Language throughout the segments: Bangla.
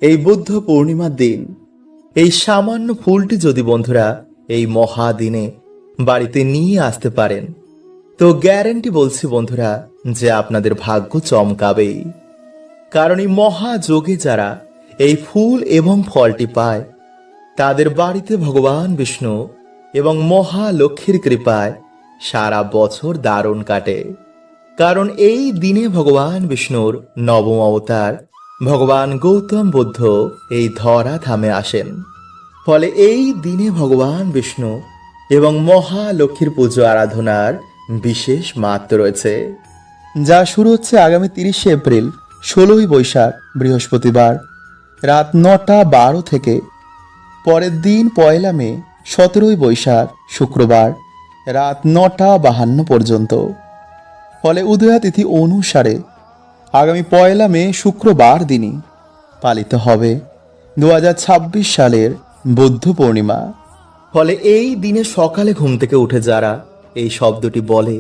এই বুদ্ধ পূর্ণিমার দিন এই সামান্য ফুলটি যদি বন্ধুরা এই মহাদিনে বাড়িতে নিয়ে আসতে পারেন তো গ্যারান্টি বলছি বন্ধুরা যে আপনাদের ভাগ্য চমকাবেই। কারণ এই মহাযোগে যারা এই ফুল এবং ফলটি পায় তাদের বাড়িতে ভগবান বিষ্ণু এবং মহালক্ষ্মীর কৃপায় সারা বছর দারুণ কাটে। কারণ এই দিনে ভগবান বিষ্ণুর নবম অবতার ভগবান গৌতম বুদ্ধ এই ধরা ধামে আসেন। ফলে এই দিনে ভগবান বিষ্ণু এবং মহালক্ষ্মীর পুজো আরাধনার বিশেষ মাহাত্ম্য রয়েছে, যা শুরু হচ্ছে আগামী 30শে এপ্রিল 16ই বৈশাখ বৃহস্পতিবার রাত 9:12 থেকে পরের দিন 1 মে 17ই বৈশাখ শুক্রবার রাত 9:52 পর্যন্ত। ফলে উদয়া তিথি অনুসারে আগামী 1 মে শুক্রবার দিনই পালিত হবে 2026 সালের বুদ্ধ পূর্ণিমা। ফলে এই দিনে সকালে ঘুম থেকে উঠে যারা এই শব্দটি বলে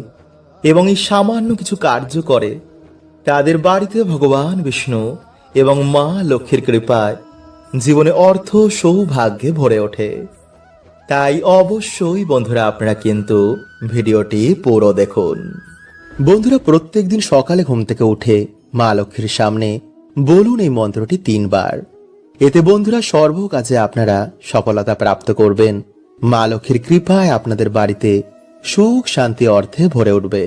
এবং এই সামান্য কিছু কার্য করে তাদের বাড়িতে ভগবান বিষ্ণু এবং মা লক্ষ্মীর কৃপায় জীবনে অর্থ সৌভাগ্যে ভরে ওঠে। তাই অবশ্যই বন্ধুরা আপনারা কিন্তু ভিডিওটি পুরো দেখুন। বন্ধুরা প্রত্যেক দিন সকালে ঘুম থেকে উঠে মা লক্ষ্মীর সামনে বলুন এই মন্ত্রটি 3 বার। এতে বন্ধুরা সর্ব কাজে আপনারা সফলতা প্রাপ্ত করবেন। মা লক্ষ্মীর কৃপায় আপনাদের বাড়িতে সুখ শান্তি অর্থে ভরে উঠবে।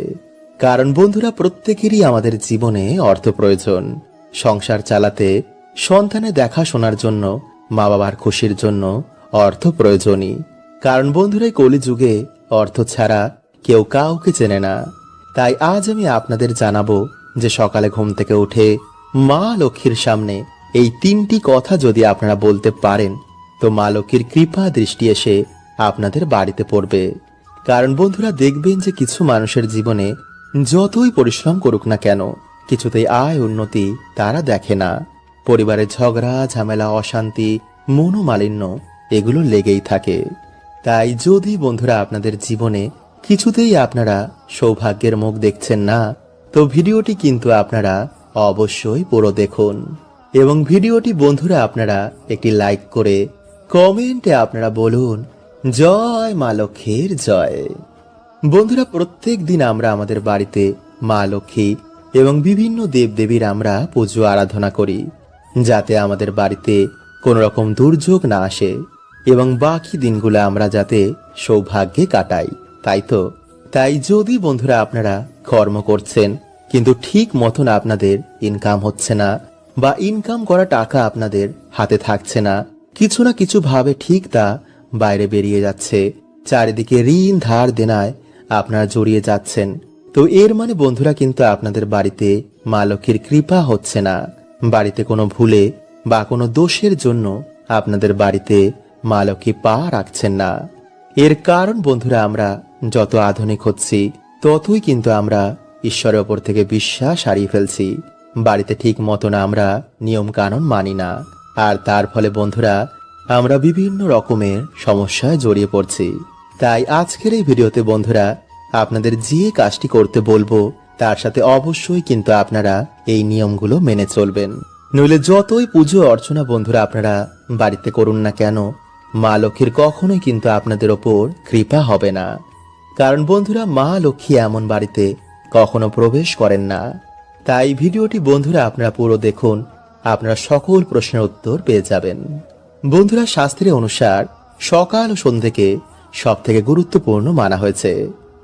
কারণ বন্ধুরা প্রত্যেকেরই আমাদের জীবনে অর্থ প্রয়োজন। সংসার চালাতে, সন্তানের দেখাশোনার জন্য, মা বাবার খুশির জন্য অর্থ প্রয়োজনই। কারণ বন্ধুরা কলিযুগে অর্থ ছাড়া কেউ কাউকে চেনে না। তাই আজ আমি আপনাদের জানাবো যে সকালে ঘুম থেকে উঠে মা লক্ষ্মীর সামনে এই 3টি কথা যদি আপনারা বলতে পারেন তো মা লক্ষ্মীর কৃপা দৃষ্টি এসে আপনাদের বাড়িতে পড়বে। কারণ বন্ধুরা দেখবেন যে কিছু মানুষের জীবনে যতই পরিশ্রম করুক না কেন কিছুতেই আয় উন্নতি তারা দেখে না। পরিবারের ঝগড়া ঝামেলা অশান্তি মনোমালিন্য এগুলো লেগেই থাকে। তাই যদি বন্ধুরা আপনাদের জীবনে কিছুতেই আপনারা সৌভাগ্যের মুখ দেখছেন না তো ভিডিওটি কিন্তু আপনারা অবশ্যই পুরো দেখুন এবং ভিডিওটি বন্ধুরা আপনারা একটি লাইক করে কমেন্টে আপনারা বলুন জয় মা লক্ষ্মীর জয়। বন্ধুরা প্রত্যেক দিন আমরা আমাদের বাড়িতে মা লক্ষ্মী এবং বিভিন্ন দেবদেবীর আমরা পুজো আরাধনা করি যাতে আমাদের বাড়িতে কোনো রকম দুর্যোগ না আসে এবং বাকি দিনগুলো আমরা যাতে সৌভাগ্যে কাটাই। তাই যদি বন্ধুরা আপনারা কর্ম করছেন কিন্তু ঠিক মতন আপনাদের ইনকাম হচ্ছে না বা ইনকাম করা টাকা আপনাদের হাতে থাকছে না, কিছু না কিছু ভাবে ঠিক তা বাইরে বেরিয়ে যাচ্ছে, চারিদিকে ঋণ ধার দেনায় আপনারা জড়িয়ে যাচ্ছেন, তো এর মানে বন্ধুরা কিন্তু আপনাদের বাড়িতে মা লক্ষ্মীর কৃপা হচ্ছে না। বাড়িতে কোনো ভুলে বা কোনো দোষের জন্য আপনাদের বাড়িতে মা লক্ষ্মী পা রাখছেন না। এর কারণ বন্ধুরা আমরা যত আধুনিক হচ্ছি ততই কিন্তু আমরা ঈশ্বরের ওপর থেকে বিশ্বাস হারিয়ে ফেলছি। বাড়িতে ঠিক মতন আমরা নিয়ম কানুন মানি না, আর তার ফলে বন্ধুরা আমরা বিভিন্ন রকমের সমস্যায় জড়িয়ে পড়ছি। তাই আজকের এই ভিডিওতে বন্ধুরা আপনাদের যে কাজটি করতে বলবো তার সাথে অবশ্যই কিন্তু আপনারা এই নিয়মগুলো মেনে চলবেন। নইলে যতই পুজো অর্চনা বন্ধুরা আপনারা বাড়িতে করুন না কেন মা লক্ষ্মীর কখনোই কিন্তু আপনাদের ওপর কৃপা হবে না। কারণ বন্ধুরা মা লক্ষ্মী এমন বাড়িতে কখনো প্রবেশ করেন না। তাই ভিডিওটি বন্ধুরা আপনারা পুরো দেখুন, আপনারা সকল প্রশ্নের উত্তর পেয়ে যাবেন। বন্ধুরা শাস্ত্রে অনুসার সকাল ও সন্ধ্যেকে সব থেকে গুরুত্বপূর্ণ মানা হয়েছে।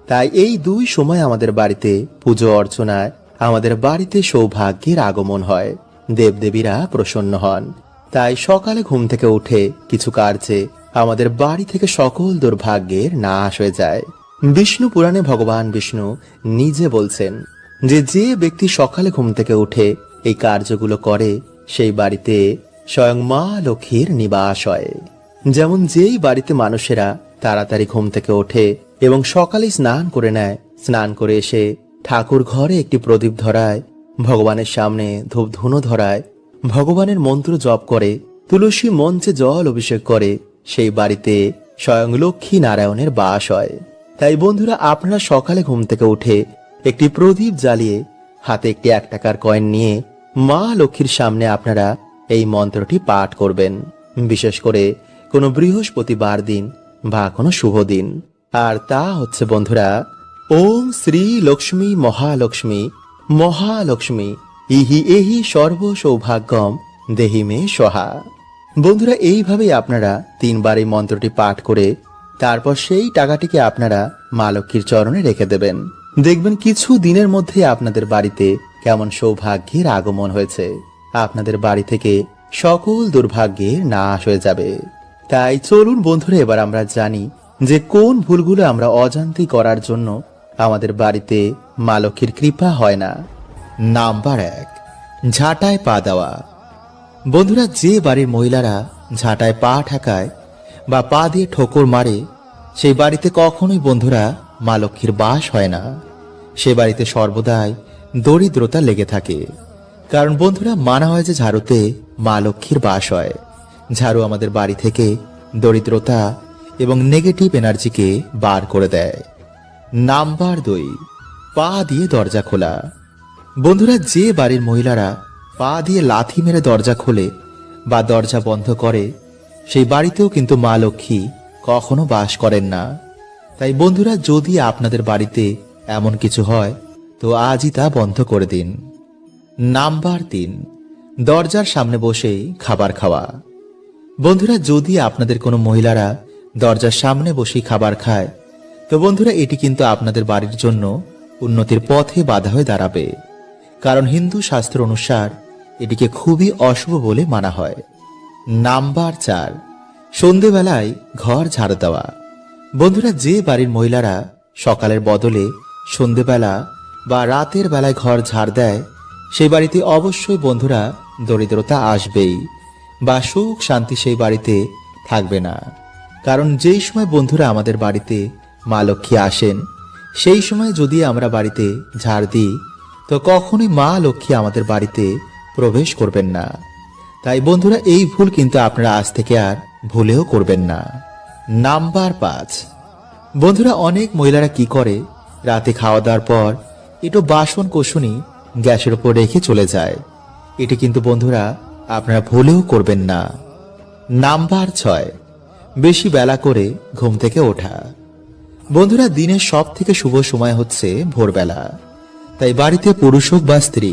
তাই এই 2 সময় আমাদের বাড়িতে পুজো অর্চনায় আমাদের বাড়িতে সৌভাগ্যের আগমন হয়, দেবদেবীরা প্রসন্ন হন। তাই সকালে ঘুম থেকে উঠে কিছু কার্যে আমাদের বাড়ি থেকে সকল দুর্ভাগ্যের নাশ হয়ে যায়। বিষ্ণু পুরাণে ভগবান বিষ্ণু নিজে বলছেন যে ব্যক্তি সকালে ঘুম থেকে উঠে এই কার্যগুলো করে সেই বাড়িতে স্বয়ং মা লক্ষ্মীর নিবাস হয়। যেমন যেই বাড়িতে মানুষেরা তাড়াতাড়ি ঘুম থেকে ওঠে এবং সকালে স্নান করে নেয়, স্নান করে এসে ঠাকুর ঘরে একটি প্রদীপ ধরায়, ভগবানের সামনে ধূপ ধুনো ধরায়, ভগবানের মন্ত্র জপ করে, তুলসী মঞ্চে জল অভিষেক করে, সেই বাড়িতে স্বয়ং লক্ষ্মী নারায়ণের বাস হয়। তাই বন্ধুরা আপনারা সকালে ঘুম থেকে উঠে একটি প্রদীপ জ্বালিয়ে হাতে একটি 1 টাকার কয়েন নিয়ে মা লক্ষ্মীর সামনে আপনারা এই মন্ত্রটি পাঠ করবেন, বিশেষ করে কোনো বৃহস্পতিবার দিন বা কোনো শুভ দিন। আর তা হচ্ছে বন্ধুরা, ওম শ্রী লক্ষ্মী মহালক্ষ্মী মহালক্ষ্মী ইহি এহি সর্ব সৌভাগ্যম দেহি মে সহা। বন্ধুরা, এইভাবেই আপনারা 3 বার এই মন্ত্রটি পাঠ করে তারপর সেই টাকাটিকে আপনারা মা লক্ষ্মীর চরণে রেখে দেবেন। দেখবেন কিছু দিনের মধ্যে আপনাদের বাড়িতে কেমন সৌভাগ্যের আগমন হয়েছে। আপনাদের বাড়ি থেকে সকল দুর্ভাগ্যের নাশ হয়ে যাবে। তাই চলুন বন্ধুরা, এবার আমরা জানি যে কোন ভুলগুলো আমরা অজান্তেই করার জন্য আমাদের বাড়িতে মা লক্ষ্মীর কৃপা হয় না। নাম্বার 1, ঝাঁটায় পা দেওয়া। বন্ধুরা, যে বাড়ির মহিলারা ঝাঁটায় পা ঠেকায় বা পা দিয়ে ঠোকর মারে, সেই বাড়িতে কখনোই বন্ধুরা মা লক্ষ্মীর বাস হয় না। সে বাড়িতে সর্বদাই দরিদ্রতা লেগে থাকে। কারণ বন্ধুরা, মানা হয় যে ঝাড়ুতে মা লক্ষ্মীর বাস হয়। ঝাড়ু আমাদের বাড়ি থেকে দরিদ্রতা এবং নেগেটিভ এনার্জিকে বার করে দেয়। নাম্বার 2, পা দিয়ে দরজা খোলা। বন্ধুরা, যে বাড়ির মহিলারা পা দিয়ে লাথি মেরে দরজা খোলে বা দরজা বন্ধ করে, সেই বাড়িতেও কিন্তু মা লক্ষ্মী কখনো বাস করেন না। তাই বন্ধুরা, যদি আপনাদের বাড়িতে এমন কিছু হয় তো আজই তা বন্ধ করে দিন। নাম্বার 3, দরজার সামনে বসেই খাবার খাওয়া। বন্ধুরা, যদি আপনাদের কোনো মহিলারা দরজার সামনে বসেই খাবার খায়, তো বন্ধুরা এটি কিন্তু আপনাদের বাড়ির জন্য উন্নতির পথে বাধা হয়ে দাঁড়াবে। কারণ হিন্দু শাস্ত্র অনুসার এটিকে খুবই অশুভ বলে মানা হয়। নাম্বার 4, সন্ধেবেলায় ঘর ঝাড়ু দেওয়া। বন্ধুরা, যে বাড়ির মহিলারা সকালের বদলে সন্ধেবেলা বা রাতের বেলায় ঘর ঝাড় দেয়, সেই বাড়িতে অবশ্যই বন্ধুরা দরিদ্রতা আসবেই বা সুখ শান্তি সেই বাড়িতে থাকবে না। কারণ যেই সময় বন্ধুরা আমাদের বাড়িতে মা লক্ষ্মী আসেন, সেই সময় যদি আমরা বাড়িতে ঝাড় দিই, তো কখনোই মা লক্ষ্মী আমাদের বাড়িতে প্রবেশ করবেন না। তাই বন্ধুরা, এই ভুল কিন্তু আপনারা আজ থেকে আর ভুলেও করবেন না। নাম্বার 5, বন্ধুরা অনেক মহিলারা কি করে, রাতে খাওয়া দাওয়ার পর একটু বাসন কোসনি গ্যাসের উপর রেখে চলে যায়। এটি কিন্তু বন্ধুরা আপনারা ভুলেও করবেন না। নাম্বার 6, বেশি বেলা করে ঘুম থেকে ওঠা। বন্ধুরা, দিনের সব থেকে শুভ সময় হচ্ছে ভোরবেলা। তাই বাড়িতে পুরুষ হোক বা স্ত্রী,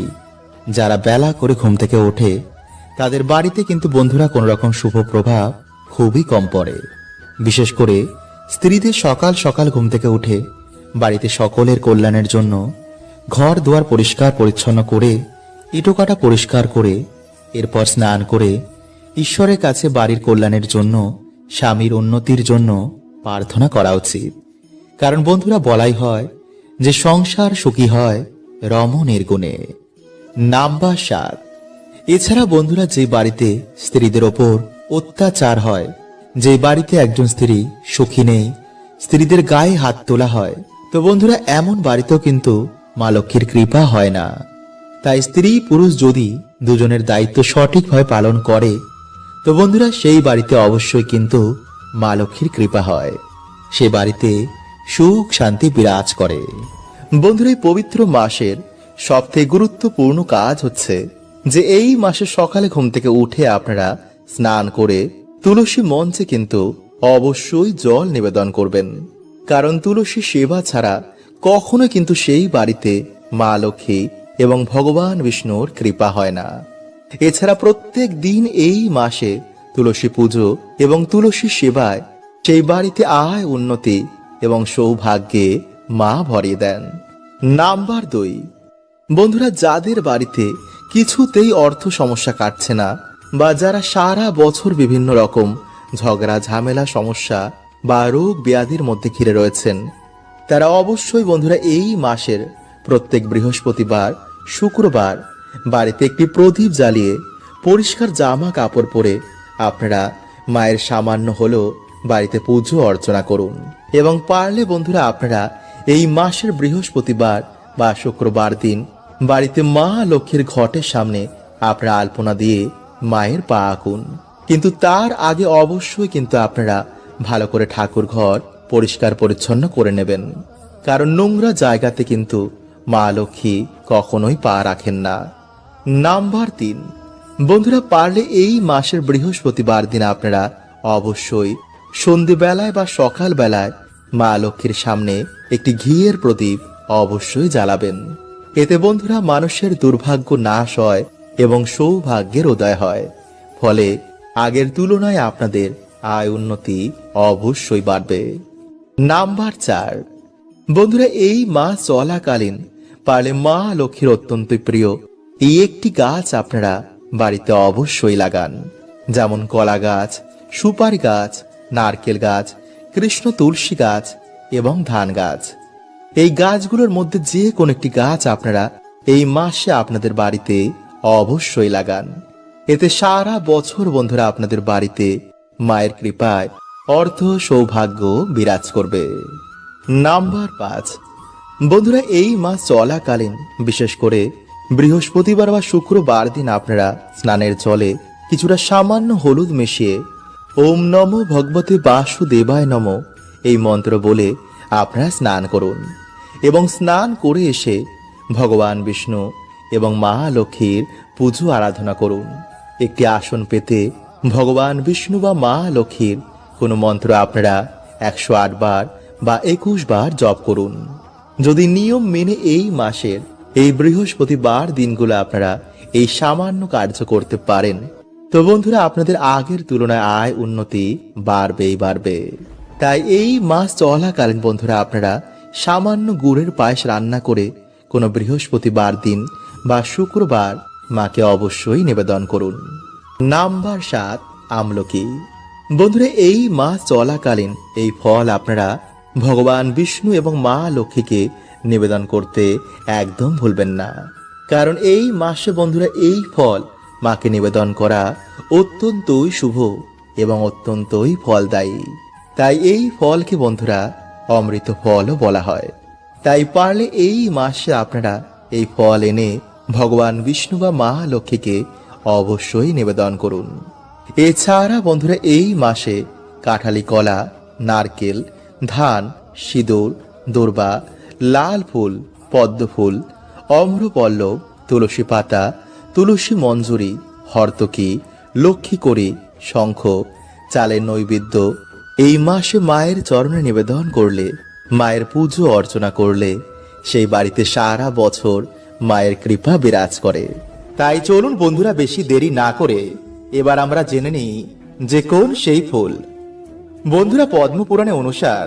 যারা বেলা করে ঘুম থেকে ওঠে, তাদের বাড়িতে কিন্তু বন্ধুরা কোনো রকম শুভ প্রভাব খুবই কম পড়ে। বিশেষ করে স্ত্রীদের সকাল সকাল ঘুম থেকে উঠে বাড়িতে সকলের কল্যাণের জন্য ঘর দুয়ার পরিষ্কার পরিচ্ছন্ন করে, ইটোকাটা পরিষ্কার করে, এরপর স্নান করে ঈশ্বরের কাছে বাড়ির কল্যাণের জন্য, স্বামীর উন্নতির জন্য প্রার্থনা করা উচিত। কারণ বন্ধুরা বলাই হয় যে সংসার সুখী হয় রমণের গুণে। নাম্বার 7, এছাড়া বন্ধুরা যে বাড়িতে স্ত্রীদের ওপর অত্যাচার হয়, যে বাড়িতে একজন স্ত্রী সুখী নেই, স্ত্রীদের গায়ে হাত তোলা হয়, তো বন্ধুরা এমন বাড়িতেও কিন্তু মা লক্ষ্মীর কৃপা হয় না। তাই স্ত্রী পুরুষ যদি দুজনের দায়িত্ব সঠিকভাবে পালন করে, তো বন্ধুরা সেই বাড়িতে অবশ্যই কিন্তু মা লক্ষ্মীর কৃপা হয়। সে বাড়িতে সুখ শান্তি বিরাজ করে। বন্ধুরা, এই পবিত্র মাসের সবথেকে গুরুত্বপূর্ণ কাজ হচ্ছে যে এই মাসে সকালে ঘুম থেকে উঠে আপনারা স্নান করে তুলসী মঞ্চে কিন্তু অবশ্যই জল নিবেদন করবেন। কারণ তুলসী সেবা ছাড়া কখনো কিন্তু সেই বাড়িতে মা লক্ষ্মী এবং ভগবান বিষ্ণুর কৃপা হয় না। এছাড়া প্রত্যেক দিন এই মাসে তুলসী পুজো এবং তুলসী সেবায় সেই বাড়িতে আয় উন্নতি এবং সৌভাগ্যে মা ভরিয়ে দেন। নাম্বার 2, বন্ধুরা যাদের বাড়িতে কিছুতেই অর্থ সমস্যা কাটছে না, বা যারা সারা বছর বিভিন্ন রকম ঝগড়া ঝামেলা সমস্যা বা রোগ ব্যাধির মধ্যে ঘিরে রয়েছেন, তারা অবশ্যই বন্ধুরা এই মাসের প্রত্যেক বৃহস্পতিবার শুক্রবার বাড়িতে একটি প্রদীপ জ্বালিয়ে পরিষ্কার জামা কাপড় পরে আপনারা মায়ের সামান্য হলেও বাড়িতে পুজো অর্চনা করুন। এবং পারলে বন্ধুরা আপনারা এই মাসের বৃহস্পতিবার বা শুক্রবার দিন বাড়িতে মা লক্ষ্মীর ঘটের সামনে আপনারা আলপনা দিয়ে মায়ের পা আঁকুন। কিন্তু তার আগে অবশ্যই কিন্তু আপনারা ভালো করে ঠাকুর ঘর পরিষ্কার পরিচ্ছন্ন করে নেবেন। কারণ নোংরা জায়গাতে কিন্তু মা লক্ষ্মী কখনোই পা রাখেন না। নাম্বার 3, বন্ধুরা পারলে এই মাসের বৃহস্পতিবার দিন আপনারা অবশ্যই সন্ধেবেলায় বা সকাল বেলায় মা লক্ষ্মীর সামনে একটি ঘিয়ের প্রদীপ অবশ্যই জ্বালাবেন। এতে বন্ধুরা মানুষের দুর্ভাগ্য নাশ হয় এবং সৌভাগ্যের উদয় হয়। ফলে আগের তুলনায় আপনাদের আয় উন্নতি অবশ্যই বাড়বে। নাম্বার 4, বন্ধুরা এই মাস চলাকালীন পারলে মা লক্ষ্মীর অত্যন্ত প্রিয় এই একটি গাছ আপনারা বাড়িতে অবশ্যই লাগান, যেমন কলা গাছ, সুপারি গাছ, নারকেল গাছ, কৃষ্ণ তুলসী গাছ এবং ধান গাছ। এই গাছগুলোর মধ্যে যে কোনো একটি গাছ আপনারা এই মাসে আপনাদের বাড়িতে অবশ্যই লাগান। এতে সারা বছর বন্ধুরা আপনাদের বাড়িতে মায়ের কৃপায় অর্থ সৌভাগ্য বিরাজ করবে। নাম্বার 5, বন্ধুরা এই মাস চলাকালীন বিশেষ করে বৃহস্পতিবার বা শুক্রবার দিন আপনারা স্নানের জলে কিছুটা সামান্য হলুদ মিশিয়ে ওম নমো ভগবতে বাসুদেবায় নমো এই মন্ত্র বলে আপনারা স্নান করুন এবং স্নান করে এসে ভগবান বিষ্ণু এবং মা লক্ষ্মীর পুজো আরাধনা করুন। একটি আসন পেতে ভগবান বিষ্ণু বা মা লক্ষ্মীর কোনো মন্ত্র আপনারা 108 বার বা 21 বার জপ করুন। যদি নিয়ম মেনে এই মাসের এই বৃহস্পতিবার দিনগুলো আপনারা এই সামান্য কার্য করতে পারেন, তো বন্ধুরা আপনাদের আগের তুলনায় আয় উন্নতি বাড়বেই বাড়বে। তাই এই মাস চলাকালীন বন্ধুরা আপনারা সামান্য গুড়ের পায়েস রান্না করে কোনো বৃহস্পতিবার দিন বা শুক্রবার মাকে অবশ্যই নিবেদন করুন। নাম্বার 7, আমলকি। বন্ধুরা এই মাস চলাকালীন এই ফল আপনারা ভগবান বিষ্ণু এবং মা লক্ষ্মীকে নিবেদন করতে একদম ভুলবেন না, কারণ এই মাসে বন্ধুরা এই ফল মাকে নিবেদন করা অত্যন্তই শুভ এবং অত্যন্তই ফলদায়ী। তাই এই ফলকে বন্ধুরা অমৃত ফলও বলা হয়। তাই পারলে এই মাসে আপনারা এই ফল এনে ভগবান বিষ্ণু বা মা লক্ষ্মীকে অবশ্যই নিবেদন করুন। এছাড়া বন্ধুরা এই মাসে কাঁঠালি কলা, নারকেল, ধান, সিঁদুর, দূর্বা, লাল ফুল, পদ্ম ফুল, অম্রপল্লব, তুলসী পাতা, তুলসী মঞ্জুরি, হর্তকি, লক্ষ্মী কড়ি, শঙ্খ, চালের নৈবেদ্য এই মাসে মায়ের চরণে নিবেদন করলে, মায়ের পুজো অর্চনা করলে সেই বাড়িতে সারা বছর মায়ের কৃপা বিরাজ করে। তাই চলুন বন্ধুরা বেশি দেরি না করে এবার আমরা জেনে নিই যে কোন সেই ফুল। বন্ধুরা পদ্মপুরাণে অনুসার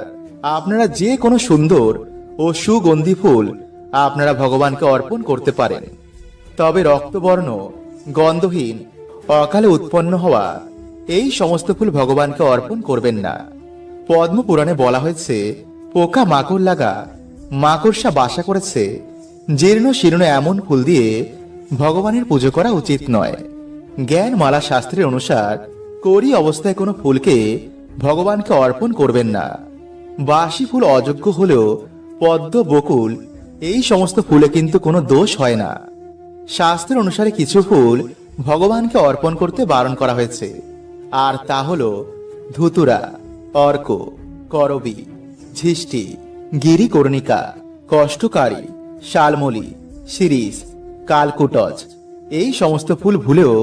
আপনারা যে কোনো সুন্দর ও সুগন্ধি ফুল আপনারা ভগবানকে অর্পণ করতে পারেন, তবে রক্তবর্ণ, গন্ধহীন, অকালে উৎপন্ন হওয়া এই সমস্ত ফুল ভগবানকে অর্পণ করবেন না। পদ্মপুরাণে বলা হয়েছে পোকা মাকড় লাগা, মাকড়সা বাসা করেছে জীর্ণ শীর্ণ এমন ফুল দিয়ে ভগবানের পুজো করা উচিত নয়। জ্ঞানমালা শাস্ত্রের অনুসার করি অবস্থায় কোনো ফুলকে ভগবানকে অর্পণ করবেন না। বাসি ফুল অযোগ্য হলেও পদ্ম, বকুল এই সমস্ত ফুলে কিন্তু কোনো দোষ হয় না। শাস্ত্রের অনুসারে কিছু ফুল ভগবানকে অর্পণ করতে বারণ করা হয়েছে, আর তা হলো ধুতুরা, অর্ক, করবী, ঝিষ্টি, গিরিকর্ণিকা, কষ্টকারী, শালমলি, শিরিষ, কালকুটজ এই সমস্ত ফুল ভুলেও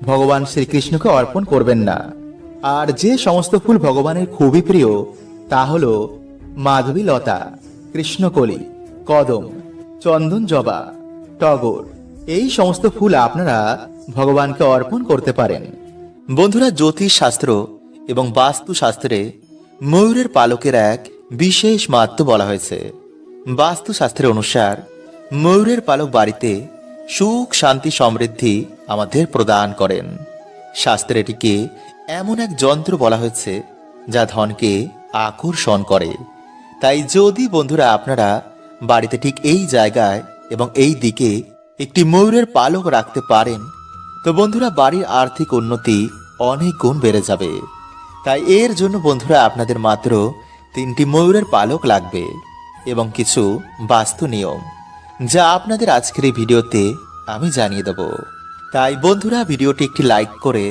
ভগবান শ্রীকৃষ্ণকে অর্পণ করবেন না। আর যে সমস্ত ফুল ভগবানের খুবই প্রিয় তা হলো মাধবী লতা, কৃষ্ণকলি, কদম, চন্দন জবা, টগর এই সমস্ত ফুল আপনারা ভগবানকে অর্পণ করতে পারেন। বন্ধুরা জ্যোতিষ শাস্ত্র এবং বাস্তু শাস্ত্রে ময়ূরের পালকের এক বিশেষ মাহাত্ম্য বলা হয়েছে। বাস্তু শাস্ত্রের অনুসার ময়ূরের পালক বাড়িতে সুখ, শান্তি, সমৃদ্ধি আমাদের প্রদান করেন। শাস্ত্রে এটিকে এমন এক যন্ত্র বলা হয়েছে যা ধনকে আকর্ষণ করে। তাই যদি বন্ধুরা আপনারা বাড়িতে ঠিক এই জায়গায় এবং এই দিকে একটি ময়ূরের পালক রাখতে পারেন, তো বন্ধুরা বাড়ির আর্থিক উন্নতি অনেক গুণ বেড়ে যাবে। তাই এর জন্য বন্ধুরা আপনাদের মাত্র 3টি ময়ূরের পালক লাগবে এবং কিছু বাস্তু নিয়ম, যা আপনাদের আজকের এই ভিডিওতে আমি জানিয়ে দেব। তাই বন্ধুরা ভিডিওটি একটি লাইক করে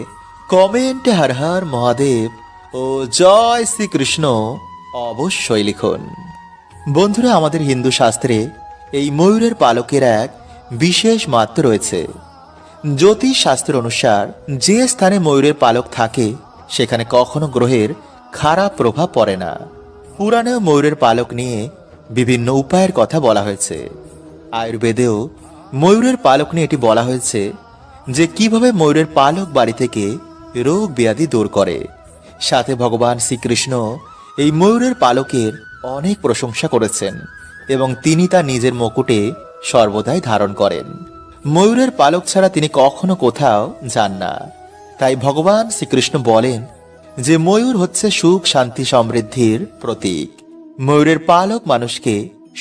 কমেন্টে হর হর মহাদেব ও জয় শ্রীকৃষ্ণ অবশ্যই লিখুন। বন্ধুরা আমাদের হিন্দু শাস্ত্রে এই ময়ূরের পালকের এক বিশেষ মাহাত্ম্য রয়েছে। জ্যোতিষ শাস্ত্র অনুসার যে স্থানে ময়ূরের পালক থাকে সেখানে কখনো গ্রহের খারাপ প্রভাব পড়ে না। পুরাণেও ময়ূরের পালক নিয়ে বিভিন্ন উপায়ের কথা বলা হয়েছে। আয়ুর্বেদেও ময়ূরের পালক নিয়ে এটি বলা হয়েছে যে কিভাবে ময়ূরের পালক বাড়ি থেকে রোগ ব্যাধি দূর করে। সাথে ভগবান শ্রীকৃষ্ণ এই ময়ূরের পালকের অনেক প্রশংসা করেছেন এবং তিনি তা নিজের মুকুটে সর্বদাই ধারণ করেন। ময়ূরের পালক ছাড়া তিনি কখনো কোথাও যান না। তাই ভগবান শ্রীকৃষ্ণ বলেন যে ময়ূর হচ্ছে সুখ শান্তি সমৃদ্ধির প্রতীক। ময়ূরের পালক মানুষকে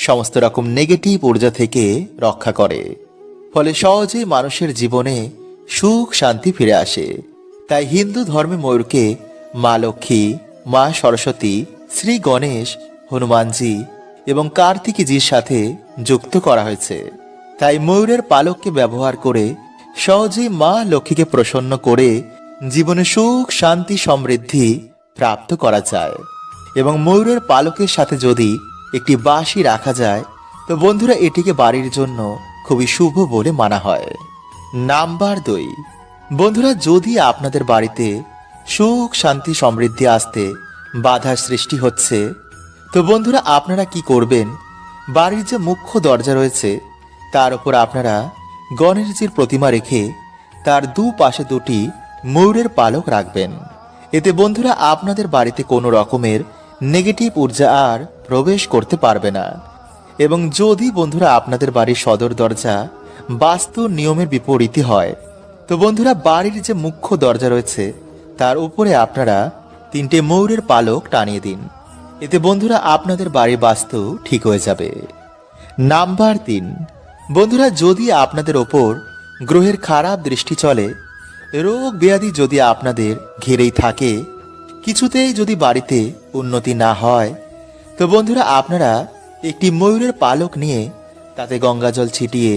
সমস্ত রকম নেগেটিভ ঊর্জা থেকে রক্ষা করে, ফলে সহজেই মানুষের জীবনে সুখ শান্তি ফিরে আসে। তাই হিন্দু ধর্মে ময়ূরকে মা লক্ষ্মী, মা সরস্বতী, শ্রী গণেশ, হনুমানজি এবং কার্তিকীজির সাথে যুক্ত করা হয়েছে। তাই ময়ূরের পালককে ব্যবহার করে সহজেই মা লক্ষ্মীকে প্রসন্ন করে জীবনে সুখ শান্তি সমৃদ্ধি প্রাপ্ত করা যায়। এবং ময়ূরের পালকের সাথে যদি একটি বাঁশি রাখা যায় তো বন্ধুরা এটিকে বাড়ির জন্য খুবই শুভ বলে মানা হয়। নাম্বার 2, বন্ধুরা যদি আপনাদের বাড়িতে সুখ শান্তি সমৃদ্ধি আসতে বাধার সৃষ্টি হচ্ছে তো বন্ধুরা আপনারা কি করবেন, বাড়ির যে মুখ্য দরজা রয়েছে তার উপর আপনারা গণেশজির প্রতিমা রেখে তার দুপাশে দুটি ময়ূরের পালক রাখবেন। এতে বন্ধুরা আপনাদের বাড়িতে কোনো রকমের নেগেটিভ ঊর্জা আর প্রবেশ করতে পারবে না। এবং যদি বন্ধুরা আপনাদের বাড়ির সদর দরজা বাস্তু নিয়মের বিপরীতে হয় তো বন্ধুরা বাড়ির যে মুখ্য দরজা রয়েছে তার উপরে আপনারা 3টে ময়ূরের পালক টানিয়ে দিন। এতে বন্ধুরা আপনাদের বাড়ির বাস্তু ঠিক হয়ে যাবে। নাম্বার 3, বন্ধুরা যদি আপনাদের ওপর গ্রহের খারাপ দৃষ্টি চলে, রোগ ব্যাধি যদি আপনাদের ঘিরেই থাকে, কিছুতেই যদি বাড়িতে উন্নতি না হয় তো বন্ধুরা আপনারা একটি ময়ূরের পালক নিয়ে তাতে গঙ্গা জল ছিটিয়ে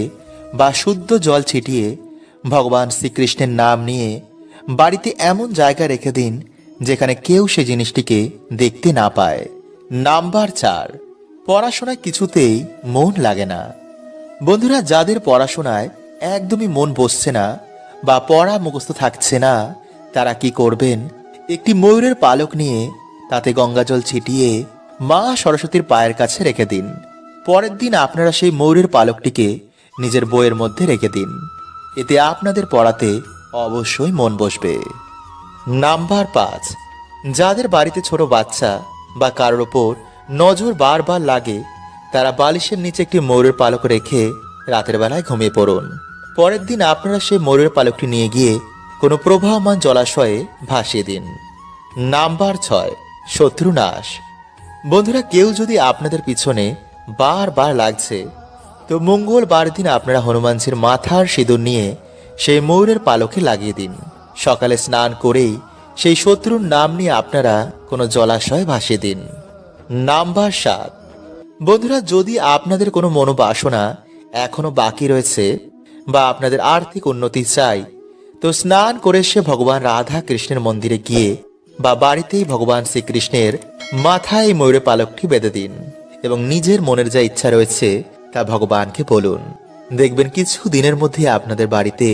বা শুদ্ধ জল ছিটিয়ে ভগবান শ্রীকৃষ্ণের নাম নিয়ে বাড়িতে এমন জায়গা রেখে দিন যেখানে কেউ সে জিনিসটিকে দেখতে না পায়। নাম্বার 4, পড়াশোনায় কিছুতেই মন লাগে না। বন্ধুরা যাদের পড়াশোনায় একদমই মন বসছে না বা পড়া মুখস্থ থাকছে না তারা কি করবেন, একটি ময়ূরের পালক নিয়ে তাতে গঙ্গা জল ছিটিয়ে মা সরস্বতীর পায়ের কাছে রেখে দিন। পরের দিন আপনারা সেই ময়ূরের পালকটিকে নিজের বইয়ের মধ্যে রেখে দিন। এতে আপনাদের পড়াতে অবশ্যই মন বসবে। নাম্বার 5, যাদের বাড়িতে ছোট বাচ্চা বা কারোর ওপর নজর বারবার লাগে তারা বালিশের নিচে একটি ময়ূরের পালক রেখে রাতের বেলায় ঘুমিয়ে পড়ুন। পরের দিন আপনারা সেই ময়ূরের পালকটি নিয়ে গিয়ে কোনো প্রবাহমান জলাশয়ে ভাসিয়ে দিন। নাম্বার 6, শত্রু নাশ। বন্ধুরা কেউ যদি আপনাদের পিছনে বারবার লাগছে তো মঙ্গলবার দিন আপনারা হনুমানজির মাথার সিঁদুর নিয়ে সেই ময়ূরের পালকে লাগিয়ে দিন। সকালে স্নান করেই সেই শত্রুর নাম নিয়ে আপনারা কোনো জলাশয়ে ভাসিয়ে দিন। নাম্বার 7, বন্ধুরা যদি আপনাদের কোনো মনোবাসনা এখনো বাকি রয়েছে বা আপনাদের আর্থিক উন্নতি চাই তো স্নান করে সে ভগবান রাধা কৃষ্ণের মন্দিরে গিয়ে বা বাড়িতেই ভগবান শ্রীকৃষ্ণের মাথায় এই ময়ূরের পালকটি বেঁধে দিন এবং নিজের মনের যা ইচ্ছা রয়েছে তা ভগবানকে বলুন। দেখবেন কিছু দিনের মধ্যে আপনাদের বাড়িতে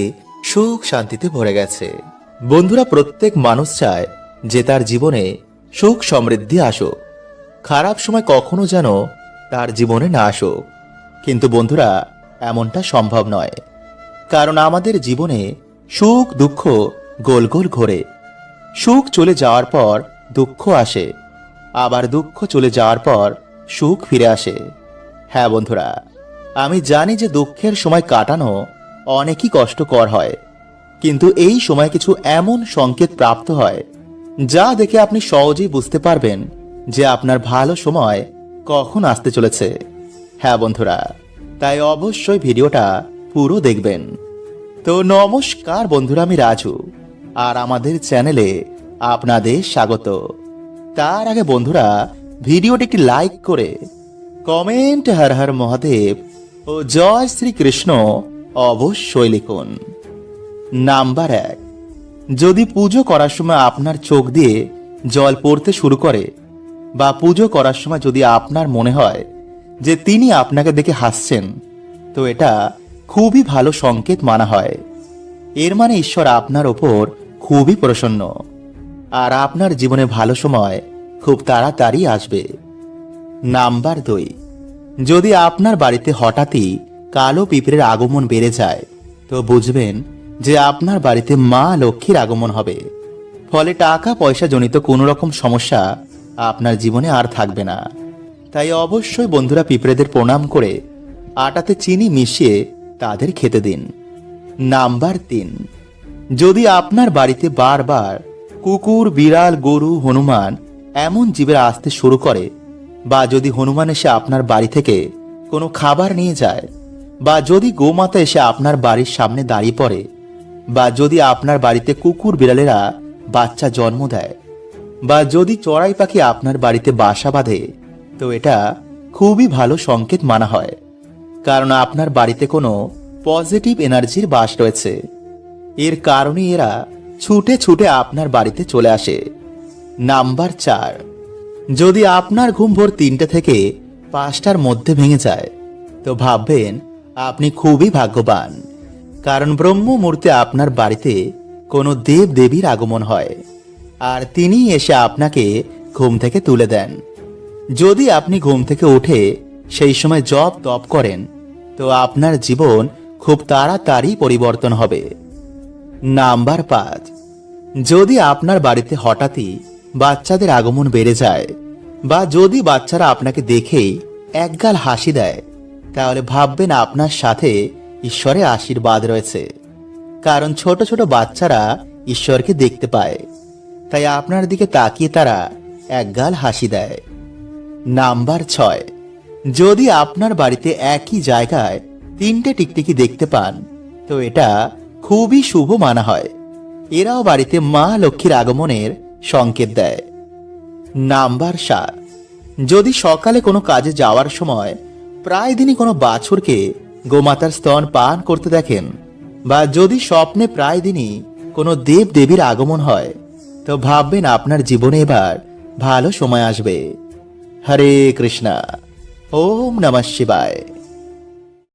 সুখ শান্তিতে ভরে গেছে। বন্ধুরা প্রত্যেক মানুষ চায় যে তার জীবনে সুখ সমৃদ্ধি আসুক, খারাপ সময় কখনো যেন তার জীবনে না আসুক। কিন্তু বন্ধুরা এমনটা সম্ভব নয়, কারণ আমাদের জীবনে সুখ দুঃখ গোল গোল ঘোরে। সুখ চলে যাওয়ার পর দুঃখ আসে, আবার দুঃখ চলে যাওয়ার পর সুখ ফিরে আসে। হ্যাঁ বন্ধুরা, আমি জানি যে দুঃখের সময় কাটানো অনেকই কষ্টকর হয়, কিন্তু এই সময় কিছু এমন সংকেত প্রাপ্ত হয় যা দেখে আপনি সহজেই বুঝতে পারবেন যে আপনার ভালো সময় কখন আসতে চলেছে। হ্যাঁ বন্ধুরা, তাই অবশ্যই ভিডিওটা পুরো দেখবেন। তো নমস্কার বন্ধুরা, আমি রাজু আর আমাদের চ্যানেলে আপনাদের স্বাগত। তার আগে বন্ধুরা ভিডিওটি একটি লাইক করে কমেন্ট হর হর মহাদেব ও জয় শ্রীকৃষ্ণ অবশ্যই লিখুন। নাম্বার 1, যদি পুজো করার সময় আপনার চোখ দিয়ে জল পড়তে শুরু করে বা পুজো করার সময় যদি আপনার মনে হয় যে তিনি আপনাকে দেখে হাসছেন তো এটা খুবই ভালো সংকেত মানা হয়। এর মানে ঈশ্বর আপনার ওপর খুবই প্রসন্ন, আর আপনার জীবনে ভালো সময় খুব তাড়াতাড়ি আসবে। নাম্বার 2, যদি আপনার বাড়িতে হঠাৎই কালো পিঁপড়ের আগমন বেড়ে যায়, তো বুঝবেন যে আপনার বাড়িতে মা লক্ষ্মীর আগমন হবে। ফলে টাকা পয়সা জনিত কোনো রকম সমস্যা আপনার জীবনে আর থাকবে না। তাই অবশ্যই বন্ধুরা পিঁপড়েদের প্রণাম করে আটাতে চিনি মিশিয়ে তাদের খেতে দিন। নাম্বার 3, যদি আপনার বাড়িতে বারবার কুকুর, বিড়াল, গরু, হনুমান এমন জীবের আসতে শুরু করে, বা যদি হনুমান এসে আপনার বাড়ি থেকে কোনো খাবার নিয়ে যায়, বা যদি গোমাতা এসে আপনার বাড়ির সামনে দাঁড়িয়ে পড়ে, বা যদি আপনার বাড়িতে কুকুর বিড়ালেরা বাচ্চা জন্ম দেয়, বা যদি চড়াই পাখি আপনার বাড়িতে বাসা বাঁধে, তো এটা খুবই ভালো সংকেত মানা হয়, কারণ আপনার বাড়িতে কোনো পজিটিভ এনার্জির বাস রয়েছে। এর কারণে এরা ছুটে ছুটে আপনার বাড়িতে চলে আসে। নাম্বার 4, যদি আপনার ঘুম ভোর 3টে থেকে 5টার মধ্যে ভেঙে যায়, তো ভাববেন আপনি খুবই ভাগ্যবান, কারণ ব্রহ্ম মুহূর্তে আপনার বাড়িতে কোনো দেব দেবীর আগমন হয়, আর তিনি এসে আপনাকে ঘুম থেকে তুলে দেন। যদি আপনি ঘুম থেকে উঠে সেই সময় জপ তপ করেন, তো আপনার জীবন খুব তাড়াতাড়ি পরিবর্তন হবে। নাম্বার 5, যদি আপনার বাড়িতে হঠাৎই বাচ্চাদের আগমন বেড়ে যায়, বা যদি বাচ্চারা আপনাকে দেখেই একগাল হাসি দেয়, তাহলে ভাববেন আপনার সাথে ঈশ্বরের আশীর্বাদ রয়েছে, কারণ ছোট ছোট বাচ্চারা ঈশ্বরকে দেখতে পায়, তাই আপনার দিকে তাকিয়ে তারা একগাল হাসি দেয়। নাম্বার 6, যদি আপনার বাড়িতে একই জায়গায় 3টে টিকটিকি দেখতে পান, তো এটা খুবই শুভ মানা হয়। এরাও বাড়িতে মা লক্ষ্মীর আগমনের সংকেত দেয়। নাম্বার 7, যদি সকালে কোনো কাজে যাওয়ার সময় প্রায় দিনই কোনো বাছুরকে গোমাতার স্তন পান করতে দেখেন, বা যদি স্বপ্নে প্রায় দিনই কোনো দেব দেবীর আগমন হয়, তো ভাববেন আপনার জীবনে এবার ভালো সময় আসবে। হরে কৃষ্ণা। ওম নমঃ শিবায়।